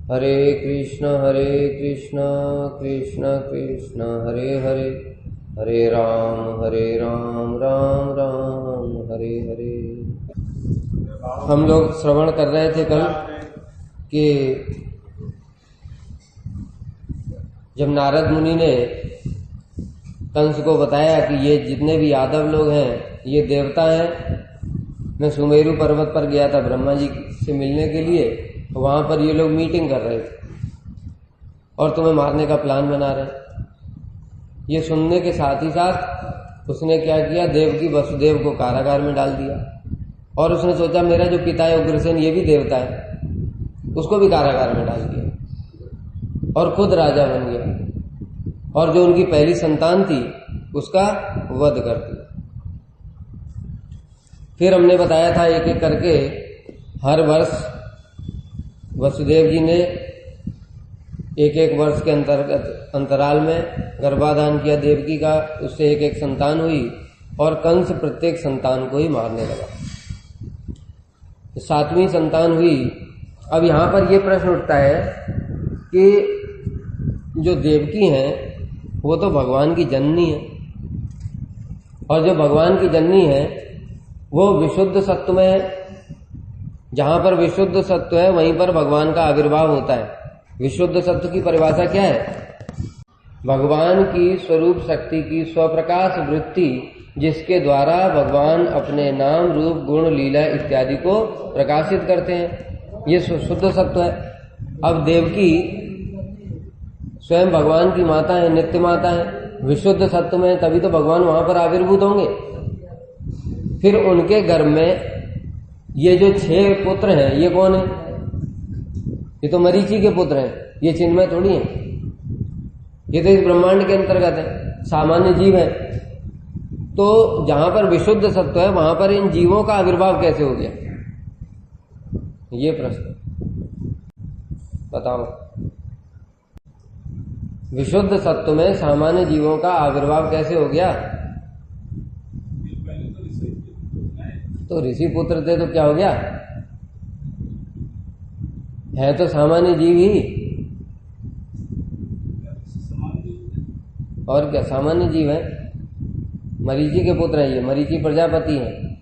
हरे कृष्ण कृष्ण कृष्ण हरे हरे, हरे राम राम राम हरे हरे। हम लोग श्रवण कर रहे थे कल कि जब नारद मुनि ने कंस को बताया कि ये जितने भी यादव लोग हैं ये देवता हैं, मैं सुमेरु पर्वत पर गया था ब्रह्मा जी से मिलने के लिए, वहां पर ये लोग मीटिंग कर रहे थे और तुम्हें मारने का प्लान बना रहे हैं। ये सुनने के साथ ही साथ उसने क्या किया, देवकी वसुदेव को कारागार में डाल दिया और उसने सोचा मेरा जो पिता है उग्रसेन ये भी देवता है, उसको भी कारागार में डाल दिया और खुद राजा बन गया और जो उनकी पहली संतान थी उसका वध कर दिया। फिर हमने बताया था एक एक करके हर वर्ष वसुदेव जी ने एक एक वर्ष के अंतराल में गर्भाधान किया देवकी का, उससे एक एक संतान हुई और कंस प्रत्येक संतान को ही मारने लगा। 7वीं संतान हुई। अब यहां पर यह प्रश्न उठता है कि जो देवकी हैं वो तो भगवान की जननी है और जो भगवान की जननी है वो विशुद्ध सत्व में है। जहां पर विशुद्ध सत्व है वहीं पर भगवान का आविर्भाव होता है। विशुद्ध सत्व की परिभाषा क्या है? भगवान की स्वरूप शक्ति की स्वप्रकाश वृत्ति जिसके द्वारा भगवान अपने नाम रूप गुण लीला इत्यादि को प्रकाशित करते हैं, ये शुद्ध सत्व है। अब देवकी स्वयं भगवान की माता है, नित्य माता है, विशुद्ध सत्व में, तभी तो भगवान वहां पर आविर्भूत होंगे। फिर उनके गर्भ में ये जो 6 पुत्र हैं ये कौन है? ये तो मरीचि के पुत्र हैं, ये चिन्मय थोड़ी हैं, ये तो इस ब्रह्मांड के अंतर्गत है, सामान्य जीव है। तो जहां पर विशुद्ध सत्व है वहां पर इन जीवों का आविर्भाव कैसे हो गया, ये प्रश्न बताओ। विशुद्ध सत्व में सामान्य जीवों का आविर्भाव कैसे हो गया? तो ऋषि पुत्र थे तो क्या हो गया? है तो सामान्य जीव ही, और क्या सामान्य जीव है। मरीचि के पुत्र हैं ये, मरीचि प्रजापति हैं,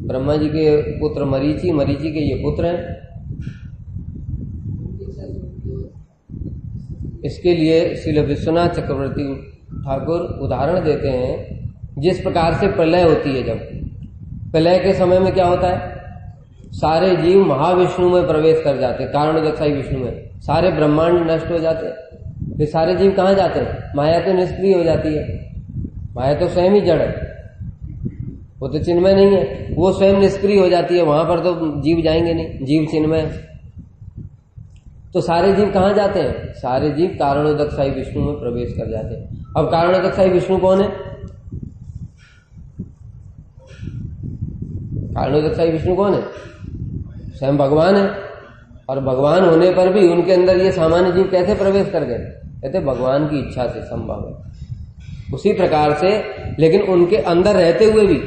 ब्रह्मा जी के पुत्र मरीचि, मरीचि के ये पुत्र हैं। इसके लिए श्रील विश्वनाथ चक्रवर्ती ठाकुर उदाहरण देते हैं, जिस प्रकार से प्रलय होती है, जब प्रलय के समय में क्या होता है, सारे जीव महाविष्णु में प्रवेश कर जाते, कारणोदक्षाई विष्णु में, सारे ब्रह्मांड नष्ट हो जाते हैं। फिर सारे जीव कहां जाते हैं? माया तो निष्क्रिय हो जाती है, माया तो स्वयं ही जड़ है, वो तो चिन्मय नहीं है, वो स्वयं निष्क्रिय हो जाती है, वहां पर तो जीव जाएंगे नहीं, जीव चिन्मय। तो सारे जीव कहां जाते हैं? सारे जीव कारणोदक्षाई विष्णु में प्रवेश कर जाते हैं। अब कारणोदक्षाई विष्णु कौन है? कारणोदक्षाई विष्णु कौन है? स्वयं भगवान है। और भगवान होने पर भी उनके अंदर ये सामान्य जीव कैसे प्रवेश कर गए? कहते भगवान की इच्छा से संभव है। उसी प्रकार से, लेकिन उनके अंदर रहते हुए भी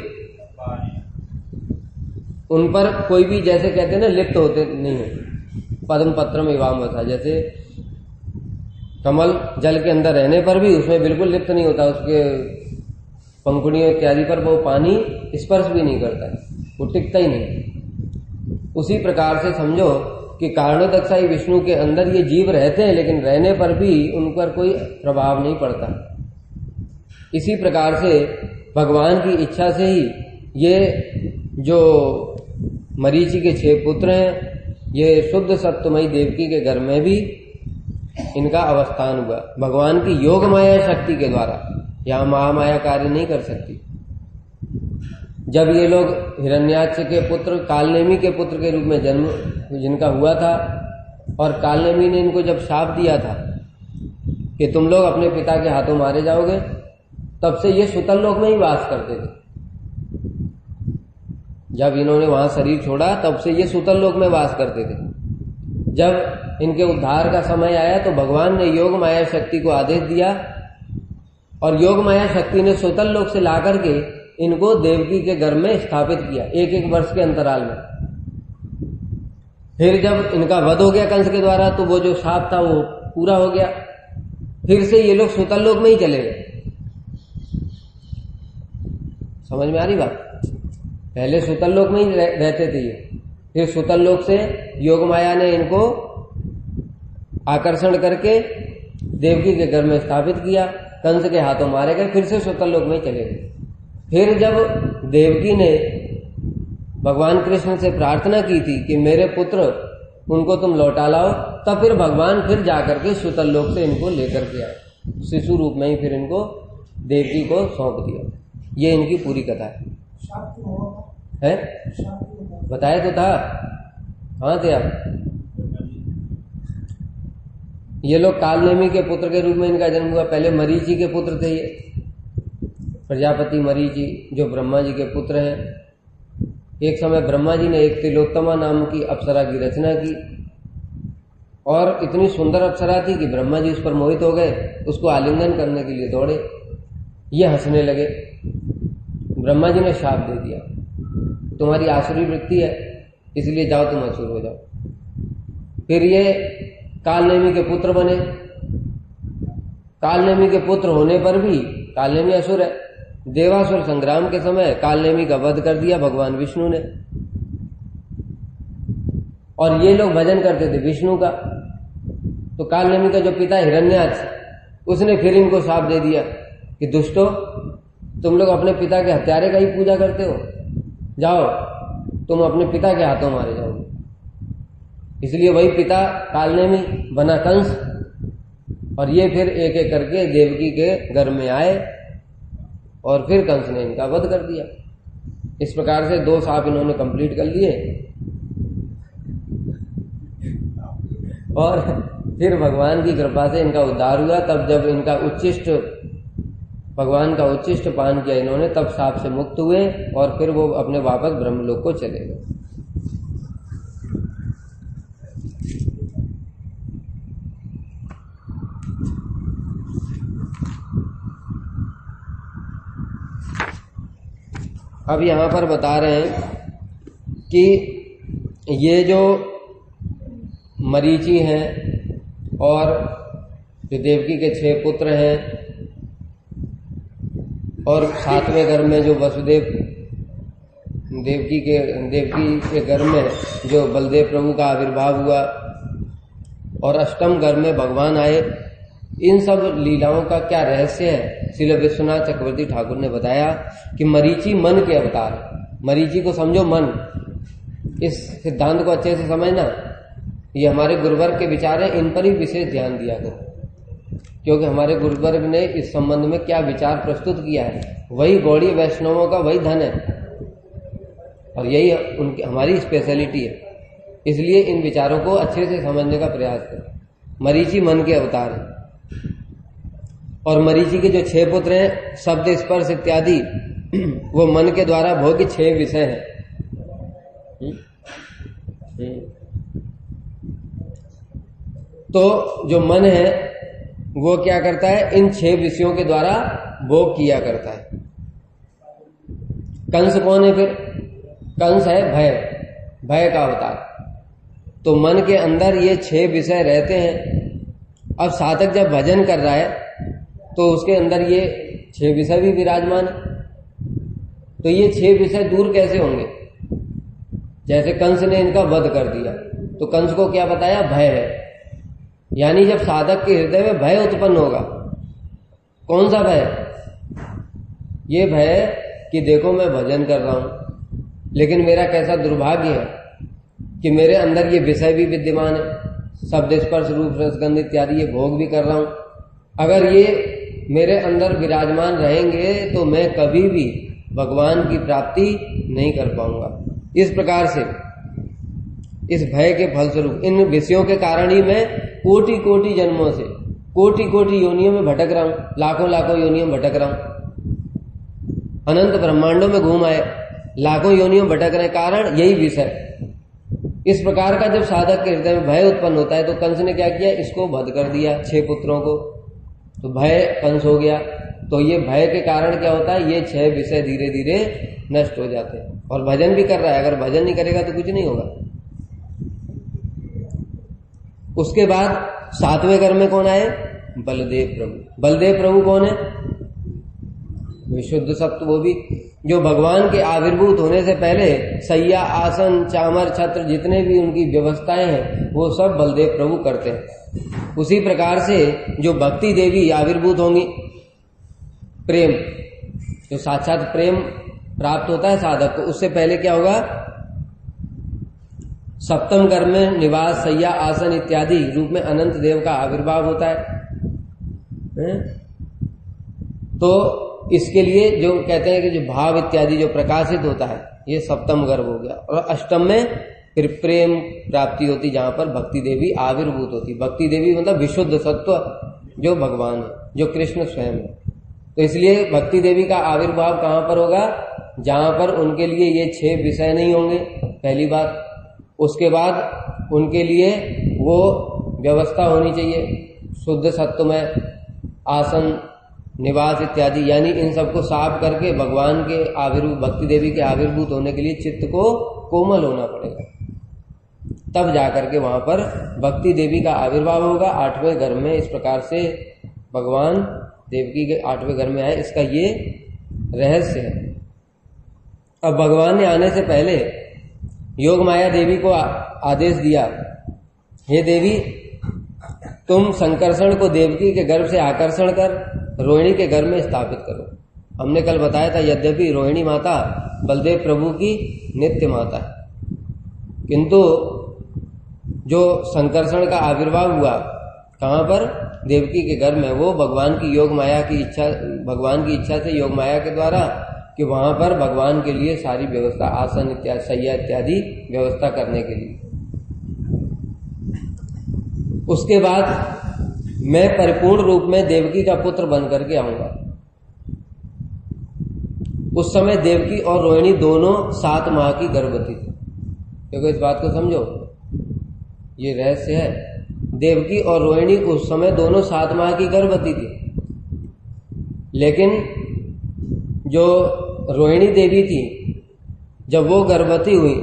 उन पर कोई भी, जैसे कहते हैं ना, लिप्त होते नहीं है। पद्म पत्रम इवाम था, जैसे कमल जल के अंदर रहने पर भी उसमें बिल्कुल लिप्त नहीं होता, उसके पंखुड़ियों इत्यादि पर वो पानी स्पर्श भी नहीं करता, वो टिकता ही नहीं। उसी प्रकार से समझो कि कारणोदक्षाई विष्णु के अंदर ये जीव रहते हैं, लेकिन रहने पर भी उन पर कोई प्रभाव नहीं पड़ता। इसी प्रकार से भगवान की इच्छा से ही ये जो मरीचि के 6 पुत्र हैं, ये शुद्ध सत्वमयी देवकी के घर में भी इनका अवस्थान हुआ। भगवान की योग माया शक्ति के द्वारा, यहां महामाया कार्य नहीं कर सकती। जब ये लोग हिरण्याक्ष के पुत्र, कालनेमी के पुत्र के रूप में जन्म जिनका हुआ था, और कालनेमी ने इनको जब शाप दिया था कि तुम लोग अपने पिता के हाथों मारे जाओगे, तब से ये सुतल लोक में ही वास करते थे। जब इन्होंने वहां शरीर छोड़ा तब से ये सुतल लोक में वास करते थे। जब इनके उद्धार का समय आया तो भगवान ने योग माया शक्ति को आदेश दिया, और योग माया शक्ति ने सुतल लोक से ला करके इनको देवकी के घर में स्थापित किया, 1-1 वर्ष के अंतराल में। फिर जब इनका वध हो गया कंस के द्वारा तो वो जो शाप था वो पूरा हो गया। फिर से ये लोग सुतल लोक में ही चले गए। समझ में आ रही बात? पहले सुतल लोक में ही रहते थे ये, फिर सुतल लोक से योग माया ने इनको आकर्षण करके देवकी के घर में स्थापित किया, कंस के हाथों मारे गए, फिर से सुतल लोक में ही चले गए। फिर जब देवकी ने भगवान कृष्ण से प्रार्थना की थी कि मेरे पुत्र उनको तुम लौटा लाओ, तब फिर भगवान फिर जाकर के सुतल लोक से इनको लेकर के आए, शिशु रूप में ही फिर इनको देवकी को सौंप दिया। ये इनकी पूरी कथा है। बताया तो था, हाँ थे आप। ये लोग कालनेमी के पुत्र के रूप में इनका जन्म हुआ। पहले मरीचि के पुत्र थे ये, प्रजापति मरीचि जो ब्रह्मा जी के पुत्र हैं। एक समय ब्रह्मा जी ने एक तिलोत्तमा नाम की अप्सरा की रचना की और इतनी सुंदर अप्सरा थी कि ब्रह्मा जी उस पर मोहित हो गए, उसको आलिंगन करने के लिए दौड़े। ये हंसने लगे। ब्रह्मा जी ने शाप दे दिया, तुम्हारी आसुरी वृत्ति है, इसलिए जाओ तुम असुर हो जाओ। फिर ये कालनेमी के पुत्र बने। कालनेमी के पुत्र होने पर भी कालनेमी असुर है। देवासुर संग्राम के समय कालनेमी का वध कर दिया भगवान विष्णु ने। और ये लोग भजन करते थे विष्णु का। तो कालनेमी का जो पिता हिरण्याक्ष, उसने फिर इनको शाप दे दिया कि दुष्टो, तुम लोग अपने पिता के हत्यारे का ही पूजा करते हो, जाओ तुम अपने पिता के हाथों मारे जाओगे। इसलिए वही पिता कालनेमी बना कंस, और ये फिर एक एक करके देवकी के घर में आए और फिर कंस ने इनका वध कर दिया। इस प्रकार से 2 शाप इन्होंने कंप्लीट कर लिए। और फिर भगवान की कृपा से इनका उद्धार हुआ। तब जब इनका उच्चिष्ट, भगवान का उच्चिष्ट पान किया इन्होंने, तब शाप से मुक्त हुए और फिर वो अपने वापस ब्रह्मलोक को चले गए। अब यहां पर बता रहे हैं कि ये जो मरीचि हैं और जो देवकी के 6 पुत्र हैं, और 7वें घर में जो वसुदेव, देवकी के घर में जो बलदेव प्रभु का आविर्भाव हुआ, और 8वें घर में भगवान आए, इन सब लीलाओं का क्या रहस्य है, श्रील विश्वनाथ चक्रवर्ती ठाकुर ने बताया कि मरीचि मन के अवतार। मरीचि को समझो मन। इस सिद्धांत को अच्छे से समझना। ये हमारे गुरुवर्ग के विचार हैं, इन पर ही विशेष ध्यान दिया करो, क्योंकि हमारे गुरुवर्ग ने इस संबंध में क्या विचार प्रस्तुत किया है, वही गौड़ीय वैष्णवों का वही धन है, और यही उनकी हमारी स्पेशलिटी है। इसलिए इन विचारों को अच्छे से समझने का प्रयास करें। मरीचि मन के अवतार है, और मरीचि के जो 6 पुत्र हैं, शब्द स्पर्श इत्यादि, वो मन के द्वारा भोग्य 6 विषय हैं। तो जो मन है वो क्या करता है, इन 6 विषयों के द्वारा भोग किया करता है। कंस कौन है फिर? कंस है भय, भय का अवतार। तो मन के अंदर ये 6 विषय रहते हैं। अब साधक जब भजन कर रहा है तो उसके अंदर ये 6 विषय भी विराजमान है। तो ये 6 विषय दूर कैसे होंगे? जैसे कंस ने इनका वध कर दिया, तो कंस को क्या बताया? भय है। यानी जब साधक के हृदय में भय उत्पन्न होगा, कौन सा भय? ये भय कि देखो मैं भजन कर रहा हूं, लेकिन मेरा कैसा दुर्भाग्य है कि मेरे अंदर ये विषय भी विद्यमान है, शब्द स्पर्श रूप रसगंध इत्यादि ये भोग भी कर रहा हूं। अगर ये मेरे अंदर विराजमान रहेंगे तो मैं कभी भी भगवान की प्राप्ति नहीं कर पाऊंगा। इस प्रकार से इस भय के फलस्वरूप, इन विषयों के कारण ही मैं कोटि कोटि जन्मों से, कोटि कोटि योनियों में भटक रहा हूं, लाखों लाखों योनियों में भटक रहा हूं। अनंत ब्रह्मांडों में घूम आए, लाखों योनियों में भटकने कारण यही विषय। इस प्रकार का जब साधक के हृदय में भय उत्पन्न होता है, तो कंस ने क्या किया? इसको वध कर दिया 6 पुत्रों को, तो भय कंस हो गया। तो ये भय के कारण क्या होता है? ये 6 विषय धीरे धीरे नष्ट हो जाते हैं। और भजन भी कर रहा है, अगर भजन नहीं करेगा तो कुछ नहीं होगा। उसके बाद 7वें घर में कौन आए? बलदेव प्रभु। बलदेव प्रभु कौन है? विशुद्ध सत्व, वो भी जो भगवान के आविर्भूत होने से पहले सैया, आसन, चामर, छत्र जितने भी उनकी व्यवस्थाएं हैं वो सब बलदेव प्रभु करते हैं। उसी प्रकार से जो भक्ति देवी आविर्भूत होंगी, प्रेम, जो साक्षात प्रेम प्राप्त होता है साधक को, उससे पहले क्या होगा? 7वें घर में निवास, सैया, आसन इत्यादि रूप में अनंत देव का आविर्भाव होता है। तो इसके लिए जो कहते हैं कि जो भाव इत्यादि जो प्रकाशित होता है, ये 7वां गर्भ हो गया। और 8वें में फिर प्रेम प्राप्ति होती, जहां पर भक्ति देवी आविर्भूत होती। भक्ति देवी मतलब विशुद्ध सत्व जो भगवान है, जो कृष्ण स्वयं है। तो इसलिए भक्ति देवी का आविर्भाव कहां पर होगा? जहां पर उनके लिए ये 6 विषय नहीं होंगे, पहली बात। उसके बाद उनके लिए वो व्यवस्था होनी चाहिए शुद्ध सत्व में, आसन, निवास इत्यादि, यानी इन सबको साफ करके भगवान के आविर्भूत, भक्ति देवी के आविर्भूत होने के लिए चित्त को कोमल होना पड़ेगा, तब जाकर के वहां पर भक्ति देवी का आविर्भाव होगा 8वें घर में। इस प्रकार से भगवान देवकी के 8वें घर में आए, इसका ये रहस्य है। अब भगवान ने आने से पहले योग माया देवी को आदेश दिया, हे देवी, तुम संकर्षण को देवकी के गर्भ से आकर्षण कर रोहिणी के घर में स्थापित करो। हमने कल बताया था, यद्यपि रोहिणी माता बलदेव प्रभु की नित्य माता है, किंतु जो संकर्षण का आविर्भाव हुआ कहां पर? देवकी के घर में। वो भगवान की योग माया की इच्छा, भगवान की इच्छा से योग माया के द्वारा कि वहां पर भगवान के लिए सारी व्यवस्था, आसन इत्यादि, सैया इत्यादि व्यवस्था करने के लिए। उसके बाद मैं परिपूर्ण रूप में देवकी का पुत्र बन करके आऊंगा। उस समय देवकी और रोहिणी दोनों 7 माह की गर्भवती थी। देखो इस बात को समझो, ये रहस्य है। देवकी और रोहिणी उस समय दोनों 7 माह की गर्भवती थी, लेकिन जो रोहिणी देवी थी, जब वो गर्भवती हुई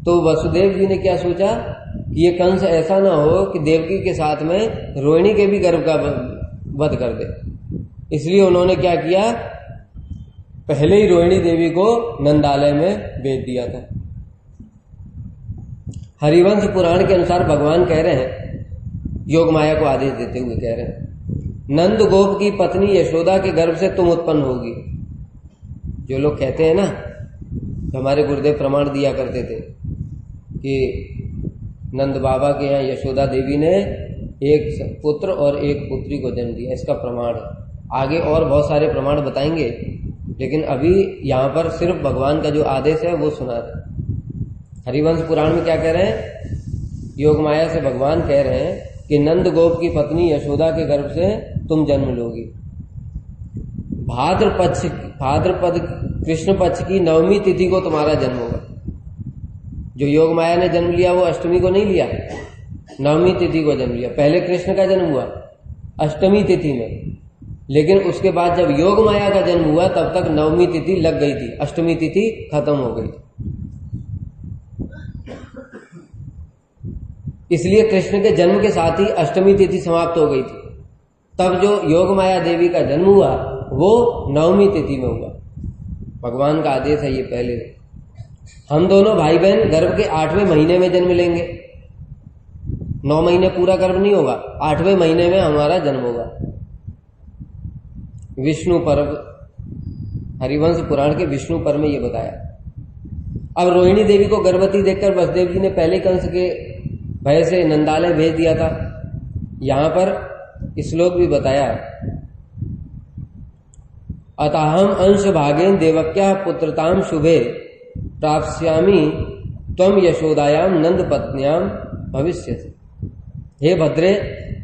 तो वसुदेव जी ने क्या सोचा कि ये कंस ऐसा ना हो कि देवकी के साथ में रोहिणी के भी गर्भ का वध कर दे। इसलिए उन्होंने क्या किया, पहले ही रोहिणी देवी को नंदालय में भेज दिया था। हरिवंश पुराण के अनुसार भगवान कह रहे हैं, योग माया को आदेश देते हुए कह रहे हैं, नंद गोप की पत्नी यशोदा के गर्भ से तुम उत्पन्न होगी। जो लोग कहते हैं ना, हमारे गुरुदेव प्रमाण दिया करते थे कि नंद बाबा के यहाँ यशोदा देवी ने एक पुत्र और एक पुत्री को जन्म दिया, इसका प्रमाण है। आगे और बहुत सारे प्रमाण बताएंगे, लेकिन अभी यहाँ पर सिर्फ भगवान का जो आदेश है वो सुना रहे। हरिवंश पुराण में क्या कह रहे हैं? योग माया से भगवान कह रहे हैं कि नंद गोप की पत्नी यशोदा के गर्भ से तुम जन्म लोगी। भाद्रपद कृष्ण पक्ष की 9वीं तिथि को तुम्हारा जन्म होगा। जो योग माया ने जन्म लिया वो अष्टमी को नहीं लिया, 9वीं तिथि को जन्म लिया। पहले कृष्ण का जन्म हुआ अष्टमी तिथि में, लेकिन उसके बाद जब योग माया का जन्म हुआ तब तक 9वीं तिथि लग गई थी, अष्टमी तिथि खत्म हो गई थी। इसलिए कृष्ण के जन्म के साथ ही अष्टमी तिथि समाप्त हो गई थी। तब जो योग माया देवी का जन्म हुआ वो 9वीं तिथि में हुआ। भगवान का आदेश है ये पहले। हम दोनों भाई बहन गर्भ के 8वें महीने में जन्म लेंगे। 9 महीने पूरा गर्भ नहीं होगा, 8वें महीने में हमारा जन्म होगा। विष्णु पर्व, हरिवंश पुराण के विष्णु पर्व में ये बताया। अब रोहिणी देवी को गर्भवती देखकर वसुदेव जी ने पहले कंस के भय से नंदालय भेज दिया था। यहां पर श्लोक भी बताया, अतहम अंश भागेन देवक्या पुत्रताम शुभे प्राप्स्यामि त्वम यशोदायाम नंद पत्न्याम भविष्यसि। हे भद्रे,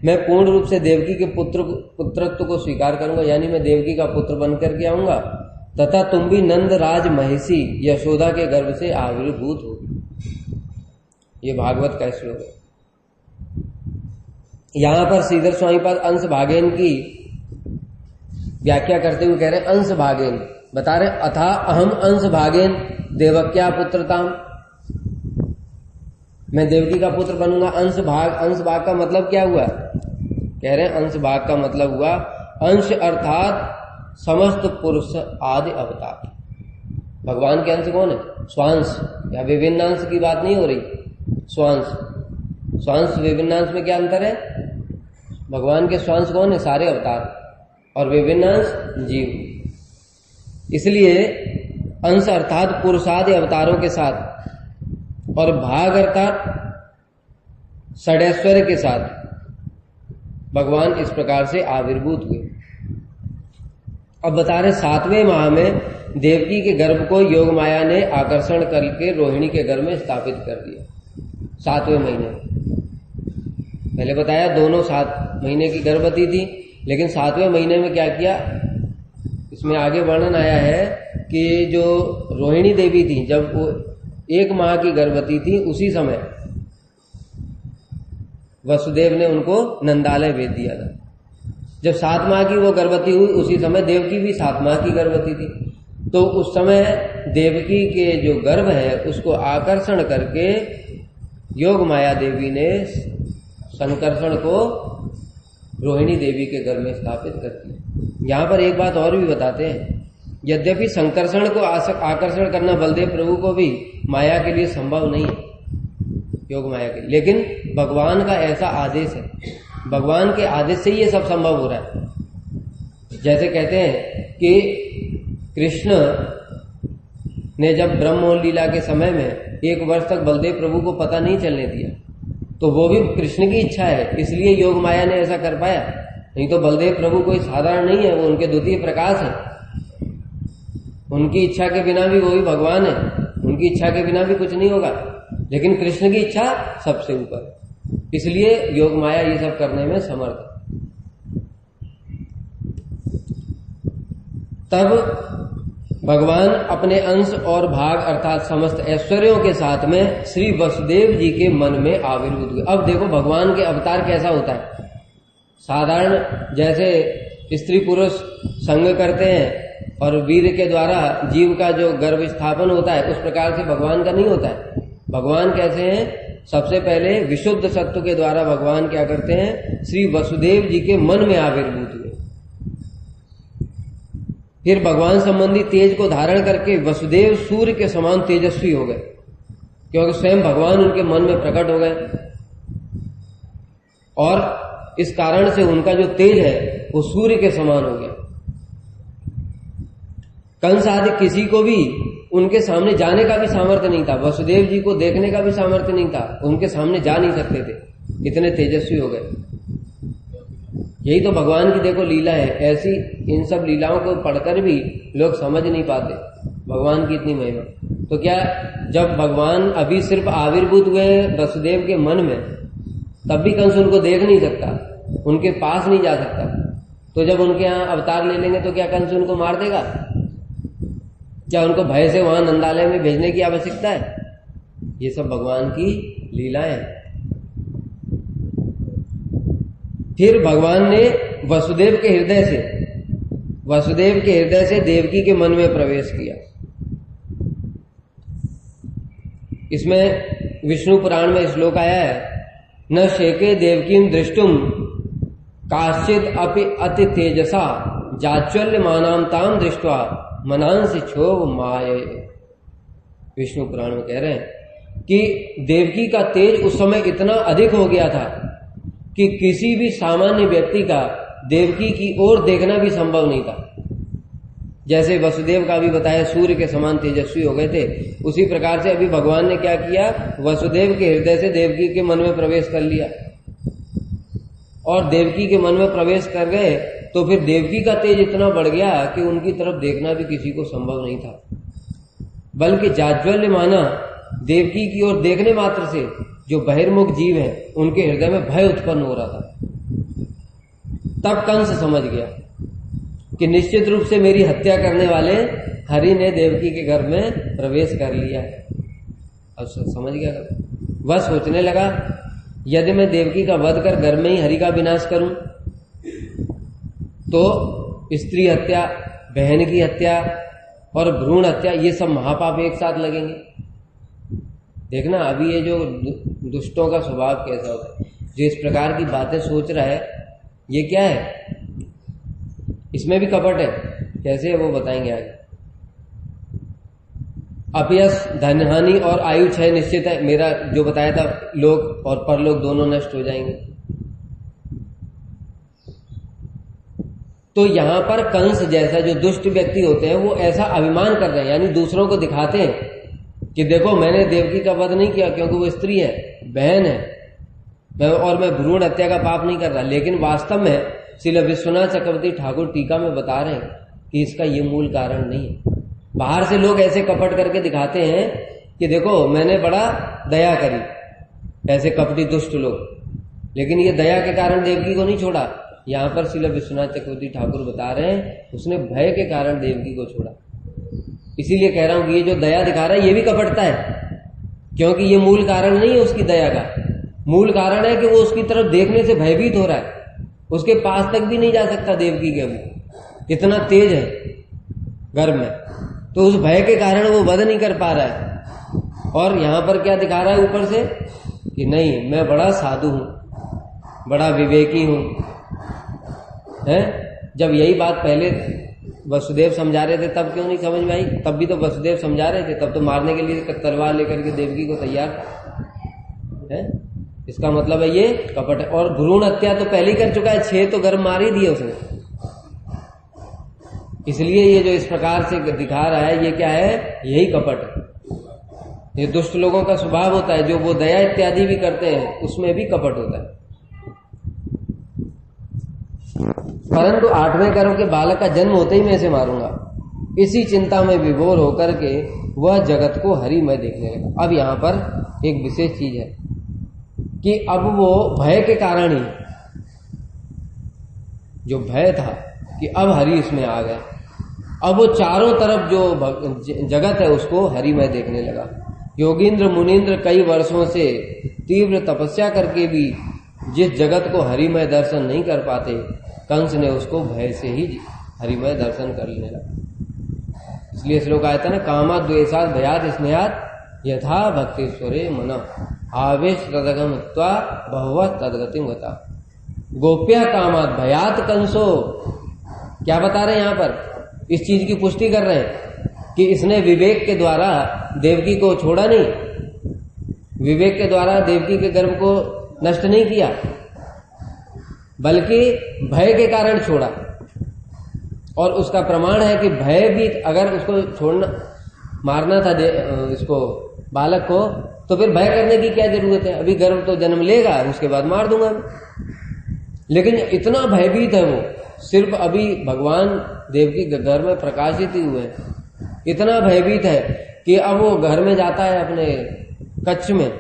मैं पूर्ण रूप से देवकी के पुत्रत्व को स्वीकार करूंगा, यानी मैं देवकी का पुत्र बनकर के आऊंगा, तथा तुम भी नंद राज महिषी यशोदा के गर्भ से आविर्भूत हो। ये भागवत का श्लोक है। यहां पर श्रीधर स्वामीपाद अंश भागेन की व्याख्या करते हुए कह रहे हैं, अंश भागेन बता रहे, अथा अहम अंश भागेन देवक्या पुत्रताम। मैं देवकी का पुत्र बनूंगा। अंश भाग का मतलब क्या हुआ? कह रहे हैं अंश भाग का मतलब हुआ अंश अर्थात समस्त पुरुष आदि अवतार। भगवान के अंश कौन है? स्वांश, या विभिन्न अंश की बात नहीं हो रही, स्वांश विभिन्न अंश में क्या अंतर है? भगवान के स्वांश कौन है? सारे अवतार, और विभिन्न अंश जीव। इसलिए अंश अर्थात पुरुषादि अवतारों के साथ और भाग अर्थात षडैश्वर्य के साथ भगवान इस प्रकार से आविर्भूत हुए। अब बता रहे 7वें माह में देवकी के गर्भ को योग माया ने आकर्षण करके रोहिणी के गर्भ में स्थापित कर दिया। 7वें महीने, पहले बताया दोनों 7 महीने की गर्भवती थी, लेकिन 7वें महीने में क्या किया? इसमें आगे वर्णन आया है कि जो रोहिणी देवी थी, जब वो 1 माह की गर्भवती थी, उसी समय वसुदेव ने उनको नंदालय भेज दिया था। जब 7 माह की वो गर्भवती हुई, उसी समय देवकी भी 7 माह की गर्भवती थी। तो उस समय देवकी के जो गर्भ है उसको आकर्षण करके योग माया देवी ने संकर्षण को रोहिणी देवी के गर्भ में स्थापित कर दिया। यहां पर एक बात और भी बताते हैं, यद्यपि संकर्षण को आकर्षण करना बलदेव प्रभु को भी माया के लिए संभव नहीं है, योग माया के, लेकिन भगवान का ऐसा आदेश है, भगवान के आदेश से ये सब संभव हो रहा है। जैसे कहते हैं कि कृष्ण ने जब ब्रह्मोल लीला के समय में 1 वर्ष तक बलदेव प्रभु को पता नहीं चलने दिया, तो वो भी कृष्ण की इच्छा है, इसलिए योग माया ने ऐसा कर पाया। नहीं तो बलदेव प्रभु कोई साधारण नहीं है, वो उनके द्वितीय प्रकाश है, उनकी इच्छा के बिना भी वो भी भगवान है, उनकी इच्छा के बिना भी कुछ नहीं होगा, लेकिन कृष्ण की इच्छा सबसे ऊपर, इसलिए योग माया ये सब करने में समर्थ है। तब भगवान अपने अंश और भाग अर्थात समस्त ऐश्वर्यों के साथ में श्री वसुदेव जी के मन में आविर्भूत हुए। अब देखो भगवान के अवतार कैसा होता है, साधारण जैसे स्त्री पुरुष संग करते हैं और वीर के द्वारा जीव का जो गर्भ स्थापन होता है, उस प्रकार से भगवान का नहीं होता है। भगवान कैसे हैं? सबसे पहले विशुद्ध सत्व के द्वारा भगवान क्या करते हैं? श्री वसुदेव जी के मन में आविर्भूत हुए। फिर भगवान संबंधी तेज को धारण करके वसुदेव सूर्य के समान तेजस्वी हो गए, क्योंकि स्वयं भगवान उनके मन में प्रकट हो गए, और इस कारण से उनका जो तेज है वो सूर्य के समान हो गया। कंस आदि किसी को भी उनके सामने जाने का भी सामर्थ्य नहीं था, वसुदेव जी को देखने का भी सामर्थ्य नहीं था, उनके सामने जा नहीं सकते थे, इतने तेजस्वी हो गए। यही तो भगवान की देखो लीला है। ऐसी इन सब लीलाओं को पढ़कर भी लोग समझ नहीं पाते भगवान की इतनी महिमा। तो क्या जब भगवान अभी सिर्फ आविर्भूत हुए वसुदेव के मन में, तब भी कंस उनको देख नहीं सकता, उनके पास नहीं जा सकता। तो जब उनके यहाँ अवतार ले लेंगे तो क्या कंस उनको मार देगा? क्या उनको भय से वहां नंदालय में भेजने की आवश्यकता है? ये सब भगवान की लीलाएं हैं। फिर भगवान ने वसुदेव के हृदय से देवकी के मन में प्रवेश किया। इसमें विष्णु पुराण में श्लोक आया है, न शेके देवकीं दृष्टुम काश्चिद अपि अति तेजसा जाच्वल्य मानाम ताम दृष्ट्वा मनांसि क्षोभ माये। विष्णु पुराण में कह रहे हैं कि देवकी का तेज उस समय इतना अधिक हो गया था कि किसी भी सामान्य व्यक्ति का देवकी की ओर देखना भी संभव नहीं था। जैसे वसुदेव का भी बताया सूर्य के समान तेजस्वी हो गए थे, उसी प्रकार से अभी भगवान ने क्या किया? वसुदेव के हृदय से देवकी के मन में प्रवेश कर लिया, और देवकी के मन में प्रवेश कर गए तो फिर देवकी का तेज इतना बढ़ गया कि उनकी तरफ देखना भी किसी को संभव नहीं था, बल्कि जाज्वल्य माना देवकी की ओर देखने मात्र से जो बहिर्मुख जीव हैं उनके हृदय में भय उत्पन्न हो रहा था। तब कंस समझ गया कि निश्चित रूप से मेरी हत्या करने वाले हरि ने देवकी के घर में प्रवेश कर लिया है। अब समझ गया, वह सोचने लगा यदि मैं देवकी का वध कर घर में ही हरि का विनाश करूं तो स्त्री हत्या, बहन की हत्या और भ्रूण हत्या, ये सब महापाप एक साथ लगेंगे। देखना अभी ये जो दुष्टों का स्वभाव कैसा होता है, जो इस प्रकार की बातें सोच रहा है, ये क्या है, इसमें भी कपट है। कैसे है वो बताएंगे आगे। अपयश, धनहानि और आयु क्षय निश्चित है। मेरा जो बताया था, लोक और परलोक दोनों नष्ट हो जाएंगे। तो यहां पर कंस जैसा जो दुष्ट व्यक्ति होते हैं वो ऐसा अभिमान कर रहे हैं, यानी दूसरों को दिखाते हैं कि देखो मैंने देवकी का वध नहीं किया क्योंकि वो स्त्री है, बहन है, और मैं भ्रूण हत्या का पाप नहीं कर रहा। लेकिन वास्तव में श्रील विश्वनाथ चक्रवर्ती ठाकुर टीका में बता रहे हैं कि इसका ये मूल कारण नहीं है। बाहर से लोग ऐसे कपट करके दिखाते हैं कि देखो मैंने बड़ा दया करी, ऐसे कपटी दुष्ट लोग, लेकिन ये दया के कारण देवकी को नहीं छोड़ा। यहां पर श्रील विश्वनाथ चक्रवर्ती ठाकुर बता रहे हैं उसने भय के कारण देवकी को छोड़ा। इसीलिए कह रहा हूं कि ये जो दया दिखा रहा है ये भी कपटता है, क्योंकि ये मूल कारण नहीं है उसकी दया का। मूल कारण है कि वो उसकी तरफ देखने से भयभीत हो रहा है, उसके पास तक भी नहीं जा सकता देवकी के, अभी इतना तेज है गर्भ में, तो उस भय के कारण वो वध नहीं कर पा रहा है। और यहां पर क्या दिखा रहा है ऊपर से कि नहीं मैं बड़ा साधु हूं, बड़ा विवेकी हूं, है। जब यही बात पहले वसुदेव समझा रहे थे तब क्यों नहीं समझ में आई? तब भी तो वसुदेव समझा रहे थे, तब तो मारने के लिए तलवार लेकर के देवकी को तैयार है। इसका मतलब है ये कपट है। और भ्रूण हत्या तो पहले ही कर चुका है, 6 तो गर्भ मार ही दिए उसने। इसलिए ये जो इस प्रकार से दिखा रहा है ये क्या है, यही कपट है। ये दुष्ट लोगों का स्वभाव होता है, जो वो दया इत्यादि भी करते हैं उसमें भी कपट होता है। परंतु 8वें गर्भ के बालक का जन्म होते ही मैं इसे मारूंगा, इसी चिंता में विभोर होकर के वह जगत को हरिमय देखने लगा। अब यहां पर एक विशेष चीज है कि अब वो भय के कारण ही, जो भय था कि अब हरि इसमें आ गया, अब वो चारों तरफ जो जगत है उसको हरिमय देखने लगा। योगींद्र मुनीन्द्र कई वर्षों से तीव्र तपस्या करके भी जिस जगत को हरिमय दर्शन नहीं कर पाते, कंस ने उसको भय से ही हरिमय दर्शन कर लेने लगा। इसलिए श्लोक आया था ना, कामात् द्वेषात् भयात् स्नेहात् यथा भक्तेश्वरे मन आवेश तदगम त्वा भगवत तदगतिम गता। गोप्य कामात् भयात् कंसो, क्या बता रहे हैं यहां पर? इस चीज की पुष्टि कर रहे हैं कि इसने विवेक के द्वारा देवकी को छोड़ा नहीं, विवेक के द्वारा देवकी के गर्भ को नष्ट नहीं किया, बल्कि भय के कारण छोड़ा। और उसका प्रमाण है कि भय भी, अगर उसको छोड़ना, मारना था इसको बालक को, तो फिर भय करने की क्या जरूरत है? अभी गर्भ तो जन्म लेगा, उसके बाद मार दूंगा मैं। लेकिन इतना भयभीत है वो, सिर्फ अभी भगवान देवकी घर में प्रकाशित ही हुए, इतना भयभीत है कि अब वो घर में जाता है अपने कक्ष में,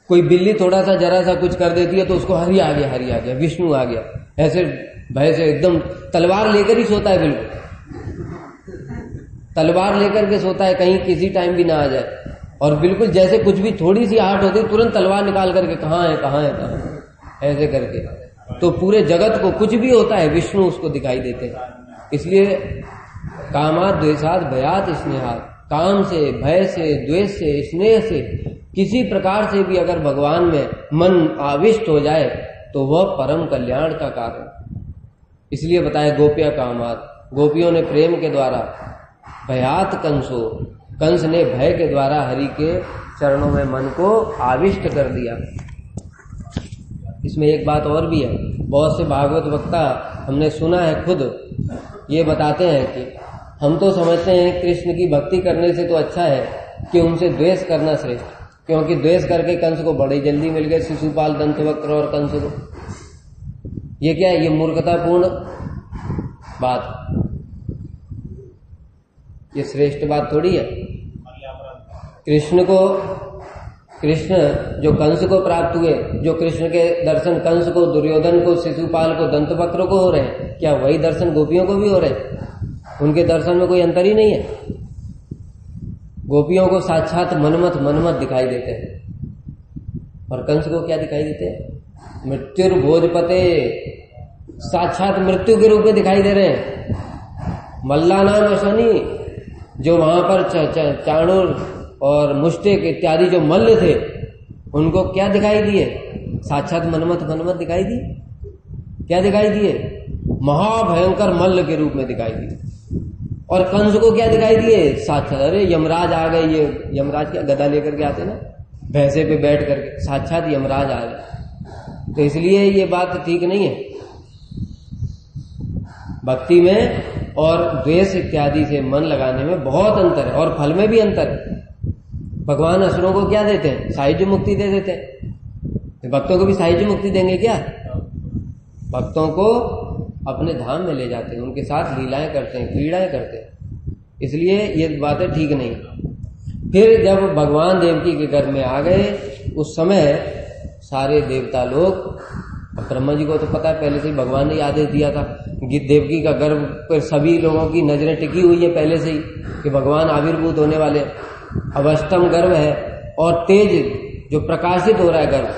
कोई बिल्ली थोड़ा सा जरा सा कुछ कर देती है तो उसको हरि आ गया, हरि आ गया, विष्णु आ गया, ऐसे भय से एकदम तलवार लेकर ही सोता है, बिल्कुल तलवार लेकर के सोता है, कहीं किसी टाइम भी ना आ जाए। और बिल्कुल जैसे कुछ भी थोड़ी सी आहट होती तुरंत तलवार निकाल करके कहाँ है कहाँ है कहाँ है, ऐसे करके। तो पूरे जगत को कुछ भी होता है विष्णु उसको दिखाई देते हैं। इसलिए कामात् द्वेषात् भयात् स्नेहात्, काम से, भय से, द्वेष से, स्नेह से, किसी प्रकार से भी अगर भगवान में मन आविष्ट हो जाए तो वह परम कल्याण का कारण। इसलिए बताया गोप्य कामात्, गोपियों ने प्रेम के द्वारा, भयात् कंसो, कंस ने भय के द्वारा हरि के चरणों में मन को आविष्ट कर दिया। इसमें एक बात और भी है, बहुत से भागवत वक्ता हमने सुना है खुद ये बताते हैं कि हम तो समझते हैं कृष्ण की भक्ति करने से तो अच्छा है कि उनसे द्वेष करना श्रेष्ठ, क्योंकि द्वेष करके कंस को बड़ी जल्दी मिल गए शिशुपाल, दंतवक्र और कंस को। ये क्या है? ये मूर्खतापूर्ण बात, ये श्रेष्ठ बात थोड़ी है। कृष्ण जो कंस को प्राप्त हुए, जो कृष्ण के दर्शन कंस को, दुर्योधन को, शिशुपाल को, दंतवक्र को हो रहे हैं, क्या वही दर्शन गोपियों को भी हो रहे हैं? उनके दर्शन में कोई अंतर ही नहीं है। गोपियों को साक्षात मनमथ दिखाई देते हैं, और कंस को क्या दिखाई देते हैं? मृत्युर्भोजपते, साक्षात मृत्यु के रूप में दिखाई दे रहे हैं। मल्लानाम शनि, जो वहां पर चाणूर और मुष्टिक इत्यादि जो मल्ल थे उनको क्या दिखाई दिए? साक्षात मनमथ दिखाई दिए। क्या दिखाई दिए? महाभयंकर मल्ल के रूप में दिखाई दिए। और कंस को क्या दिखाई दिए? साक्षात, अरे यमराज आ गए, ये यमराज क्या गदा लेकर के आते ना, भैंसे पे बैठ करके, साक्षात यमराज आ गए। तो इसलिए ये बात ठीक नहीं है। भक्ति में और द्वेष इत्यादि से मन लगाने में बहुत अंतर है, और फल में भी अंतर है। भगवान असुरों को क्या देते हैं? साहित्य मुक्ति दे देते हैं। भक्तों को भी साहित्य मुक्ति देंगे क्या? भक्तों को अपने धाम में ले जाते हैं, उनके साथ लीलाएं करते हैं, क्रीड़ाएं करते हैं। इसलिए ये बातें ठीक नहीं। फिर जब भगवान देवकी के घर में आ गए, उस समय सारे देवता लोग, ब्रह्मा जी को तो पता है पहले से ही, भगवान ने आदेश दिया था देवकी का गर्भ पर सभी लोगों की नजरें टिकी हुई है पहले से ही कि भगवान आविर्भूत होने वाले। अब अष्टम गर्भ है और तेज जो प्रकाशित हो रहा है गर्भ,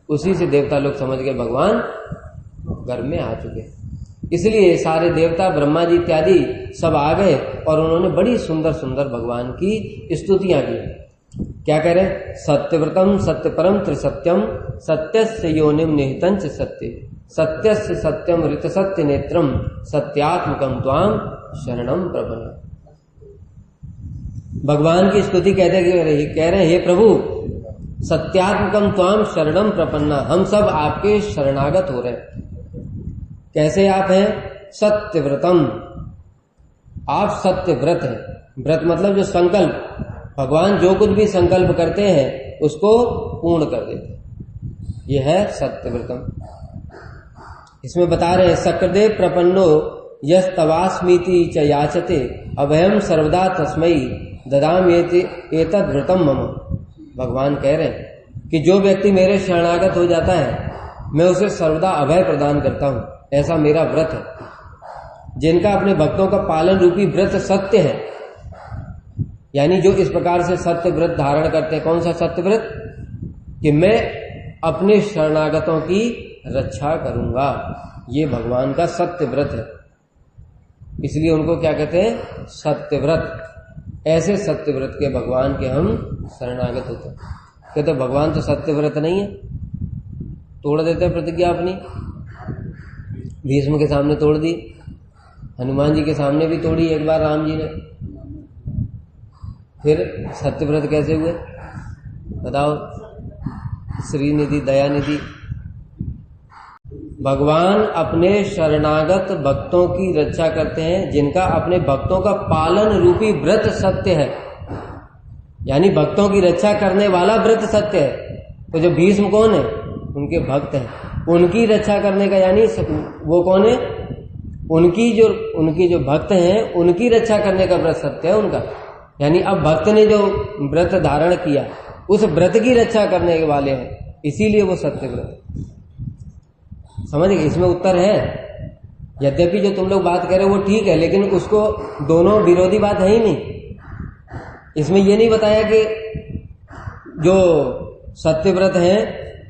उसी से देवता लोग समझ गए भगवान गर्भ में आ चुके। इसलिए सारे देवता, ब्रह्मा जी इत्यादि सब आ गए और उन्होंने बड़ी सुंदर सुंदर भगवान की स्तुतियां की। क्या कह रहे? सत्यव्रतम सत्यपरम त्रिसत्यम सत्यस्य योनिम निहितंच सत्य सत्यस्य सत्यम ऋत सत्य नेत्रम सत्यात्मकम त्वाम शरणम प्रपन्न। भगवान की स्तुति कह रहे हे प्रभु, सत्यात्मकम त्वाम शरणम प्रपन्ना, हम सब आपके शरणागत हो रहे हैं। कैसे आप हैं? सत्यव्रतम, आप सत्यव्रत हैं। व्रत मतलब जो संकल्प, भगवान जो कुछ भी संकल्प करते हैं उसको पूर्ण कर देते हैं, यह है सत्यव्रतम। इसमें बता रहे हैं सकृदेव प्रपन्नो यस तवास्मीति च याचते अभयम सर्वदा तस्मै ददाम एतद् व्रतम मम। भगवान कह रहे हैं कि जो व्यक्ति मेरे शरणागत हो जाता है मैं उसे सर्वदा अभय प्रदान करता हूं, ऐसा मेरा व्रत है। जिनका अपने भक्तों का पालन रूपी व्रत सत्य है, यानी जो इस प्रकार से सत्य व्रत धारण करते हैं। कौन सा सत्य व्रत? कि मैं अपने शरणागतों की रक्षा करूंगा, ये भगवान का सत्य व्रत है। इसलिए उनको क्या कहते हैं? सत्य व्रत। ऐसे सत्य व्रत के भगवान के हम शरणागत होते हैं। कहते भगवान तो सत्य व्रत नहीं है, तोड़ देते हैं प्रतिज्ञा अपनी। भीष्म के सामने तोड़ दी, हनुमान जी के सामने भी तोड़ी एक बार राम जी ने। फिर सत्यव्रत कैसे हुए बताओ? श्रीनिधि दयानिधि। भगवान अपने शरणागत भक्तों की रक्षा करते हैं, जिनका अपने भक्तों का पालन रूपी व्रत सत्य है, यानी भक्तों की रक्षा करने वाला व्रत सत्य है। तो जो भीष्म कौन है? उनके भक्त हैं, उनकी रक्षा करने का, यानी वो कौन है? उनकी जो भक्त हैं उनकी रक्षा करने का व्रत सत्य है उनका। यानी अब भक्त ने जो व्रत धारण किया उस व्रत की रक्षा करने वाले हैं, इसीलिए वो सत्य व्रत। समझ गए? इसमें उत्तर है। यद्यपि जो तुम लोग बात कर रहे हो वो ठीक है, लेकिन उसको दोनों विरोधी बात है ही नहीं। इसमें ये नहीं बताया कि जो सत्य व्रत है,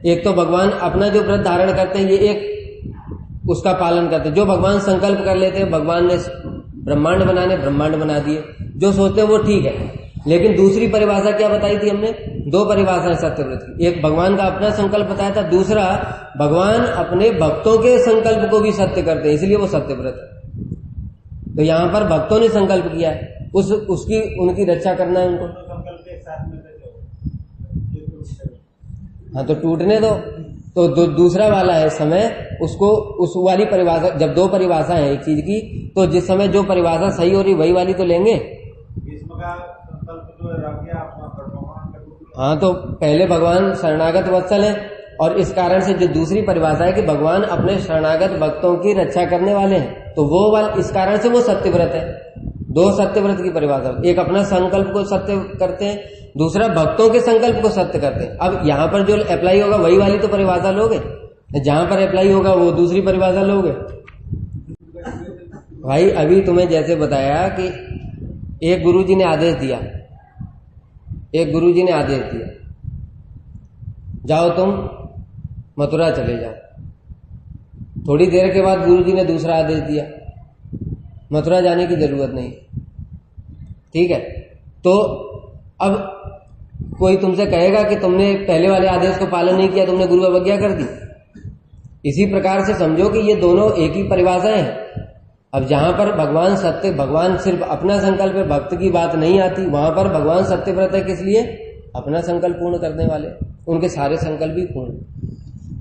एक तो भगवान अपना जो व्रत धारण करते हैं ये एक उसका पालन करते हैं। जो भगवान संकल्प कर लेते हैं, भगवान ने ब्रह्मांड बनाने ब्रह्मांड बना दिए, जो सोचते हैं वो ठीक है। लेकिन दूसरी परिभाषा क्या बताई थी हमने? दो परिभाषाएं सत्यव्रत की। एक भगवान का अपना संकल्प बताया था, दूसरा भगवान अपने भक्तों के संकल्प को भी सत्य करते हैं, इसलिए वो सत्यव्रत है। तो यहां पर भक्तों ने संकल्प किया है, उसकी उनकी रक्षा करना है उनको। हाँ तो टूटने दो। तो दूसरा वाला है समय, उसको उस वाली परिभाषा, जब दो परिभाषा है एक चीज की, तो जिस समय जो परिभाषा सही हो रही वही वाली तो लेंगे। हाँ तो पहले भगवान शरणागत वत्सल है, और इस कारण से जो दूसरी परिभाषा है कि भगवान अपने शरणागत भक्तों की रक्षा करने वाले हैं, तो वो वाला, इस कारण से वो सत्यव्रत है। दो सत्यव्रत की परिभाषा, एक अपना संकल्प को सत्य करते हैं, दूसरा भक्तों के संकल्प को सत्य करते हैं। अब यहां पर जो अप्लाई होगा वही वाली तो परिभाषा लोगे, जहां पर अप्लाई होगा वो दूसरी परिभाषा लोगे। भाई अभी तुम्हें जैसे बताया कि एक गुरुजी ने आदेश दिया, जाओ तुम मथुरा चले जाओ। थोड़ी देर के बाद गुरुजी ने दूसरा आदेश दिया, मथुरा जाने की जरूरत नहीं। ठीक है, तो अब कोई तुमसे कहेगा कि तुमने पहले वाले आदेश को पालन नहीं किया, तुमने गुरु अवज्ञा कर दी। इसी प्रकार से समझो कि ये दोनों एक ही परिभाषाएं हैं। अब जहां पर भगवान सत्य, भगवान सिर्फ अपना संकल्प है, भक्त की बात नहीं आती, वहां पर भगवान सत्यव्रत है। किस लिए? अपना संकल्प पूर्ण करने वाले, उनके सारे संकल्प भी पूर्ण।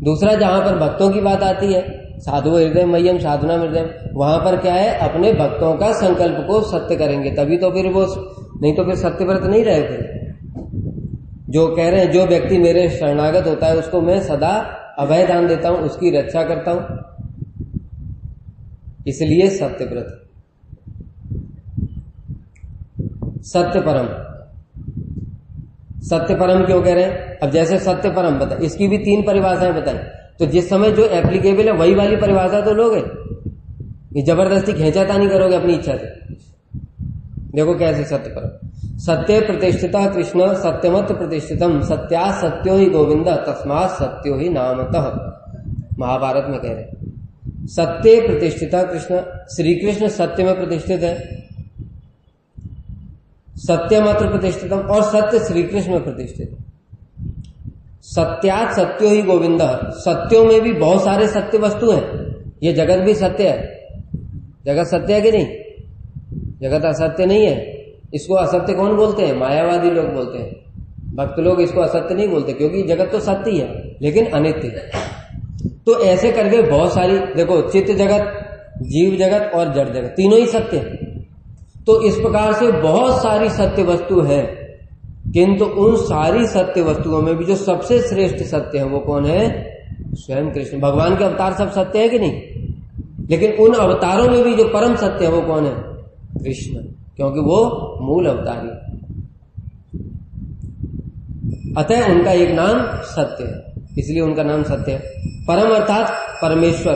दूसरा, जहां पर भक्तों की बात आती है, साधु हृदय मह्यम साधुना हृदय, वहां पर क्या है? अपने भक्तों का संकल्प को सत्य करेंगे, तभी तो फिर वो, नहीं तो फिर सत्यव्रत नहीं रहे। फिर जो कह रहे हैं जो व्यक्ति मेरे शरणागत होता है उसको मैं सदा अभय दान देता हूं, उसकी रक्षा करता हूं, इसलिए सत्यव्रत। सत्य परम, सत्य परम क्यों कह रहे हैं? अब जैसे सत्य परम बता, इसकी भी 3 परिभाषाएं बताएं, तो जिस समय जो एप्लीकेबल है वही वाली परिभाषा तो लोगे, ये जबरदस्ती खींचातानी करोगे अपनी इच्छा से। देखो कैसे सत्य परम। सत्य प्रतिष्ठिता कृष्ण सत्यमत प्रतिष्ठितम सत्या सत्यो ही गोविंद तस्मात् सत्यो ही नामतः, महाभारत में कह रहे। सत्य प्रतिष्ठिता कृष्ण, श्री कृष्ण सत्य में प्रतिष्ठित है, सत्यमात्र प्रतिष्ठितम, और सत्य श्री कृष्ण में प्रतिष्ठित है। सत्यात् सत्यो ही गोविंद, सत्यों में भी बहुत सारे सत्य वस्तु हैं। ये जगत भी सत्य है, जगत सत्य है कि नहीं? जगत असत्य नहीं है। इसको असत्य कौन बोलते हैं? मायावादी लोग बोलते हैं। भक्त लोग इसको असत्य नहीं बोलते, क्योंकि जगत तो सत्य ही है लेकिन अनित्य है। तो ऐसे करके बहुत सारी, देखो चित्त जगत, जीव जगत और जड़ जगत तीनों ही सत्य है। तो इस प्रकार से बहुत सारी सत्य वस्तु है, किंतु उन सारी सत्य वस्तुओं में भी जो सबसे श्रेष्ठ सत्य है वो कौन है? स्वयं कृष्ण। भगवान के अवतार सब सत्य है कि नहीं? लेकिन उन अवतारों में भी जो परम सत्य है वो कौन है? कृष्ण, क्योंकि वो मूल अवतारी। अतः उनका एक नाम सत्य है, इसलिए उनका नाम सत्य है। परम अर्थात परमेश्वर,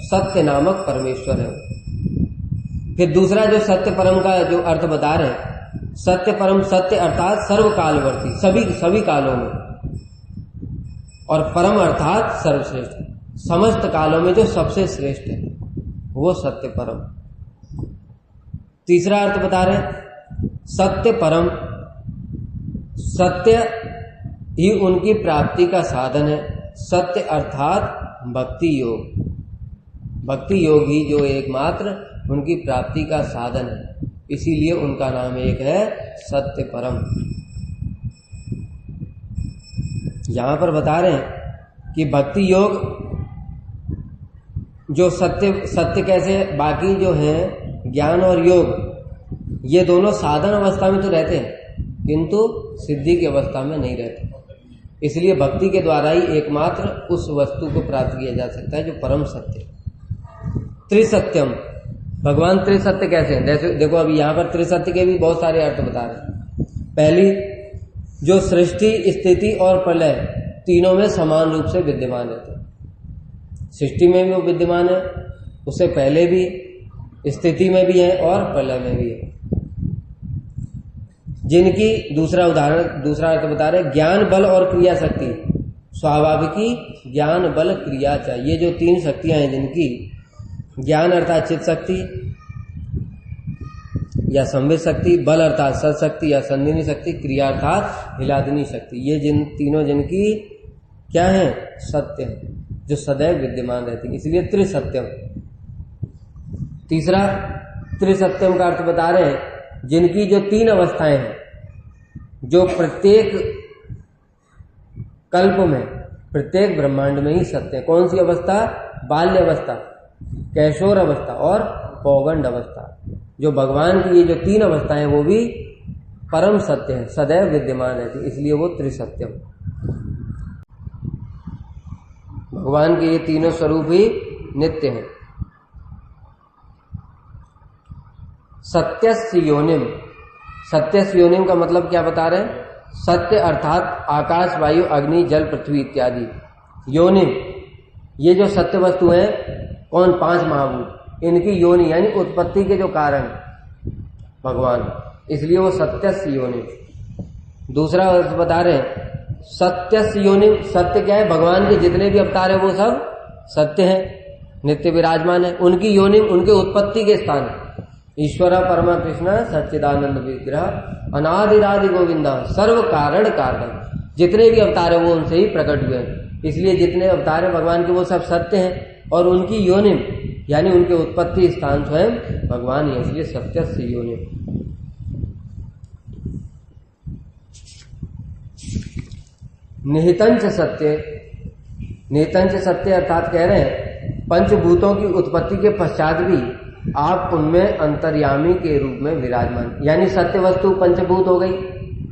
सत्य नामक परमेश्वर है। फिर दूसरा जो सत्य परम का जो अर्थ बता रहे हैं, सत्य परम, सत्य अर्थात सर्वकालवर्ती, सभी कालों में, और परम अर्थात सर्वश्रेष्ठ, समस्त कालों में जो सबसे श्रेष्ठ है वो सत्य परम। तीसरा अर्थ बता रहे, सत्य परम, सत्य ही उनकी प्राप्ति का साधन है। सत्य अर्थात भक्ति योग, भक्ति योग ही जो एकमात्र उनकी प्राप्ति का साधन है, इसीलिए उनका नाम एक है सत्य परम। यहां पर बता रहे हैं कि भक्ति योग जो सत्य कैसे, बाकी जो है ज्ञान और योग, ये दोनों साधन अवस्था में तो रहते हैं किंतु सिद्धि की अवस्था में नहीं रहते। इसलिए भक्ति के द्वारा ही एकमात्र उस वस्तु को प्राप्त किया जा सकता है जो परम सत्य है। त्रिसत्यम, भगवान त्रिसत्य कैसे हैं? जैसे देखो अभी यहां पर त्रिसत्य के भी बहुत सारे अर्थ बता रहे हैं। पहली, जो सृष्टि, स्थिति और प्रलय तीनों में समान रूप से विद्यमान रहते हैं। सृष्टि में भी वो विद्यमान है, उससे पहले भी, स्थिति में भी है और प्रलय में भी है। जिनकी, दूसरा अर्थ बता रहे, ज्ञान बल और क्रिया शक्ति, स्वाभाविकी ज्ञान बल क्रिया चाहिए। ये जो 3 शक्तियां हैं जिनकी, ज्ञान अर्थात चित्त शक्ति या संवेद शक्ति, बल अर्थात सत शक्ति या संदिनी शक्ति, क्रिया अर्थात हिलादनी शक्ति, ये तीनों जिनकी क्या है? सत्य है, जो सदैव विद्यमान रहती है, इसलिए त्रिसत्यम। तीसरा, त्रिसत्यम का अर्थ बता रहे हैं, जिनकी जो 3 अवस्थाएं हैं, जो प्रत्येक कल्प में, प्रत्येक ब्रह्मांड में ही सत्य है। कौन सी अवस्था? बाल्य अवस्था, कैशोर अवस्था और पौगंड अवस्था। जो भगवान की ये जो 3 अवस्थाएं वो भी परम सत्य है, सदैव विद्यमान रहती, इसलिए वो त्रिसत्यम। भगवान के ये तीनों स्वरूप ही नित्य हैं। सत्यस्य योनिम, सत्यस्य योनिम का मतलब क्या बता रहे हैं? सत्य अर्थात आकाश, वायु, अग्नि, जल, पृथ्वी इत्यादि। योनिम, ये जो सत्य वस्तु है, कौन? 5 महाभूत, इनकी योनि यानी उत्पत्ति के जो कारण भगवान, इसलिए वो सत्यस्य योनिम। दूसरा अर्थ बता रहे हैं, सत्यस्य योनिम, सत्य क्या है? भगवान के जितने भी अवतार है वो सब सत्य है, नित्य विराजमान है। उनकी योनिम, उनके उत्पत्ति के स्थान है। ईश्वर परमा कृष्ण सच्चिदानंद विग्रह अनादिरादि गोविंदा सर्व कारण कारण। जितने भी अवतार है वो उनसे ही प्रकट हुए हैं, इसलिए जितने अवतार है भगवान के वो सब सत्य हैं और उनकी योनिम यानी उनके उत्पत्ति स्थान स्वयं भगवान है, इसलिए सत्य से योनिम। निहितंच सत्य, निहितंच सत्य अर्थात कह रहे हैं पंचभूतों की उत्पत्ति के पश्चात भी आप उनमें अंतर्यामी के रूप में विराजमान, यानी सत्य वस्तु पंचभूत हो गई,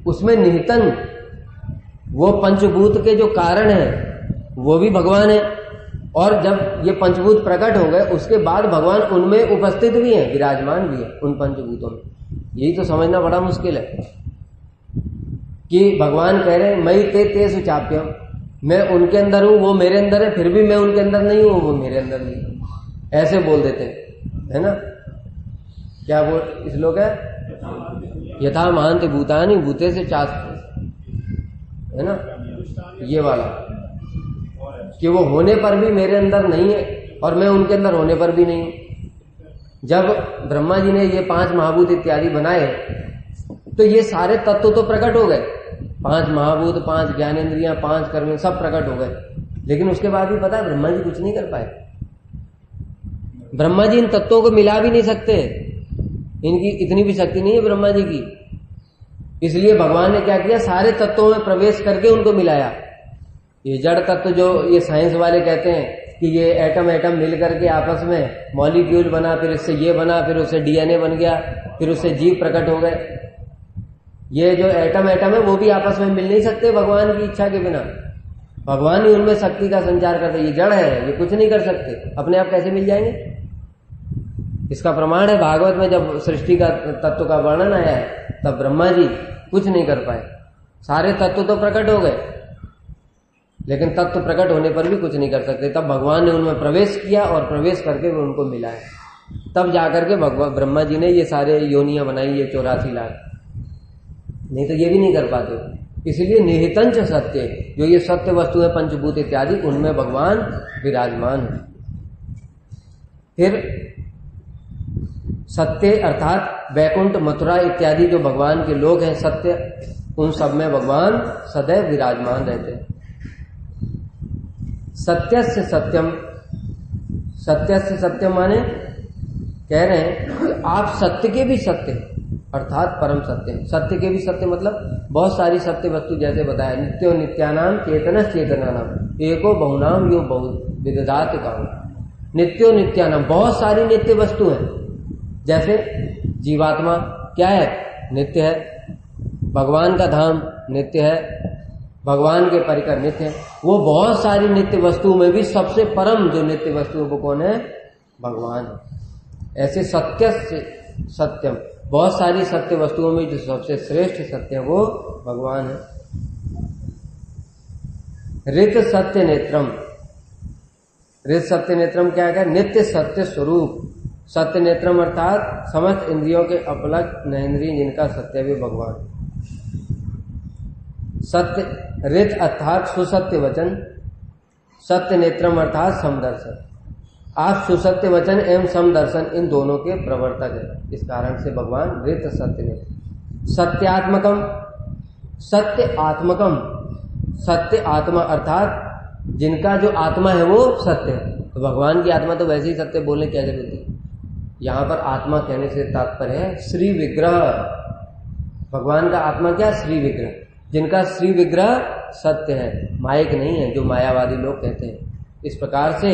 उसमें निहितन वो पंचभूत के जो कारण है वो भी भगवान है, और जब ये पंचभूत प्रकट हो गए उसके बाद भगवान उनमें उपस्थित भी है, विराजमान भी है उन पंचभूतों में। यही तो समझना बड़ा मुश्किल है कि भगवान कह रहे हैं मई ते सुचाप्यम, मैं उनके अंदर हूं वो मेरे अंदर है, फिर भी मैं उनके अंदर नहीं हूं वो मेरे अंदर नहीं है, ऐसे बोल देते हैं, है ना। क्या बोल श्लोक है, यथा महांत भूतानि भूते से चास्ते, है ना, ये वाला कि वो होने पर भी मेरे अंदर नहीं है और मैं उनके अंदर होने पर भी नहीं हूं। जब ब्रह्मा जी ने ये 5 महाभूत इत्यादि बनाए तो ये सारे तत्व तो प्रकट हो गए, 5 महाभूत, 5 ज्ञानेंद्रियां, 5 कर्म सब प्रकट हो गए, लेकिन उसके बाद भी पता है ब्रह्मा जी कुछ नहीं कर पाए। ब्रह्मा जी इन तत्वों को मिला भी नहीं सकते, इनकी इतनी भी शक्ति नहीं है ब्रह्मा जी की, इसलिए भगवान ने क्या किया, सारे तत्वों में प्रवेश करके उनको मिलाया। ये जड़ तत्व जो ये साइंस वाले कहते हैं कि ये एटम एटम मिल करके आपस में मॉलिक्यूल बना, फिर इससे ये बना, फिर उससे डीएनए बन गया, फिर उससे जीव प्रकट हो गए, ये जो एटम एटम है वो भी आपस में मिल नहीं सकते भगवान की इच्छा के बिना, भगवान ही उनमें शक्ति का संचार करते। ये जड़ है, ये कुछ नहीं कर सकते, अपने आप कैसे मिल जाएंगे। इसका प्रमाण है भागवत में जब सृष्टि का तत्व का वर्णन आया है तब ब्रह्मा जी कुछ नहीं कर पाए, सारे तत्व तो प्रकट हो गए लेकिन तत्व प्रकट होने पर भी कुछ नहीं कर सकते। तब भगवान ने उनमें प्रवेश किया और प्रवेश करके वो उनको मिलाया, तब जाकर के भगवान ब्रह्मा जी ने ये सारे योनियां बनाई, ये 84 लाख, नहीं तो ये भी नहीं कर पाते। इसलिए निहितंच सत्य, जो ये सत्य वस्तु है पंचभूत इत्यादि, उनमें भगवान विराजमान है। फिर सत्य अर्थात वैकुंठ, मथुरा इत्यादि जो भगवान के लोग हैं सत्य, उन सब में भगवान सदैव विराजमान रहते हैं। सत्यस्य सत्यम, सत्यस्य सत्यम माने कह रहे हैं कि आप सत्य के भी सत्य अर्थात परम सत्य। सत्य के भी सत्य मतलब बहुत सारी सत्य वस्तु, जैसे बताया नित्यो नित्यानाम चेतनस चेतनानाम एको बहुनाम यो बहु विदधात काहू। नित्यो नित्यानाम बहुत सारी नित्य वस्तु हैं, जैसे जीवात्मा क्या है, नित्य है, भगवान का धाम नित्य है, भगवान के परिकर नित्य है। वो बहुत सारी नित्य वस्तुओं में भी सबसे परम जो नित्य वस्तु है वो कौन है, भगवान है। ऐसे सत्य से सत्यम, बहुत सारी सत्य वस्तुओं में जो सबसे श्रेष्ठ सत्य है वो भगवान है। ऋत सत्य नेत्रम, ऋत सत्य नेत्रम क्या है, नित्य सत्य स्वरूप। सत्य नेत्रम अर्थात समस्त इंद्रियों के अपलक नरेंद्रिय जिनका सत्य भी भगवान। सत्य ऋत अर्थात सुसत्य वचन, सत्य नेत्रम अर्थात समदर्शन। आप सुसत्य वचन एवं समदर्शन इन दोनों के प्रवर्तक हैं, इस कारण से भगवान ऋत सत्य नेत्र। सत्यात्मकम, सत्य आत्मकम, सत्य आत्मा अर्थात जिनका जो आत्मा है वो सत्य है। तो भगवान की आत्मा तो वैसे ही सत्य, बोलने क्या जरूरत है। यहां पर आत्मा कहने से तात्पर्य है श्री विग्रह। भगवान का आत्मा क्या, श्री विग्रह, जिनका श्री विग्रह सत्य है, मायिक नहीं है, जो मायावादी लोग कहते हैं। इस प्रकार से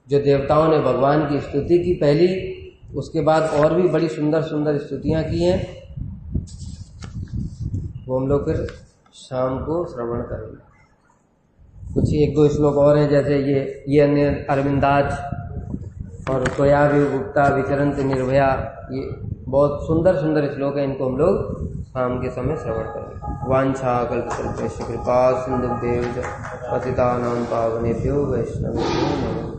जो देवताओं ने भगवान की स्तुति की पहली, उसके बाद और भी बड़ी सुंदर सुंदर स्तुतियां की हैं, वो हम लोग फिर शाम को श्रवण करेंगे। कुछ 1-2 श्लोक और हैं, जैसे ये अन्य अरविंदाज और त्वया गुप्ता विचरंत निर्भया, ये बहुत सुंदर सुंदर श्लोक है, इनको हम लोग शाम के समय श्रवण करेंगे। वांछा कल्पतरुभ्यश्च कृपा सिंधुभ्यैव च पतितानां पावनेभ्यो वैष्णवेभ्यो नमः।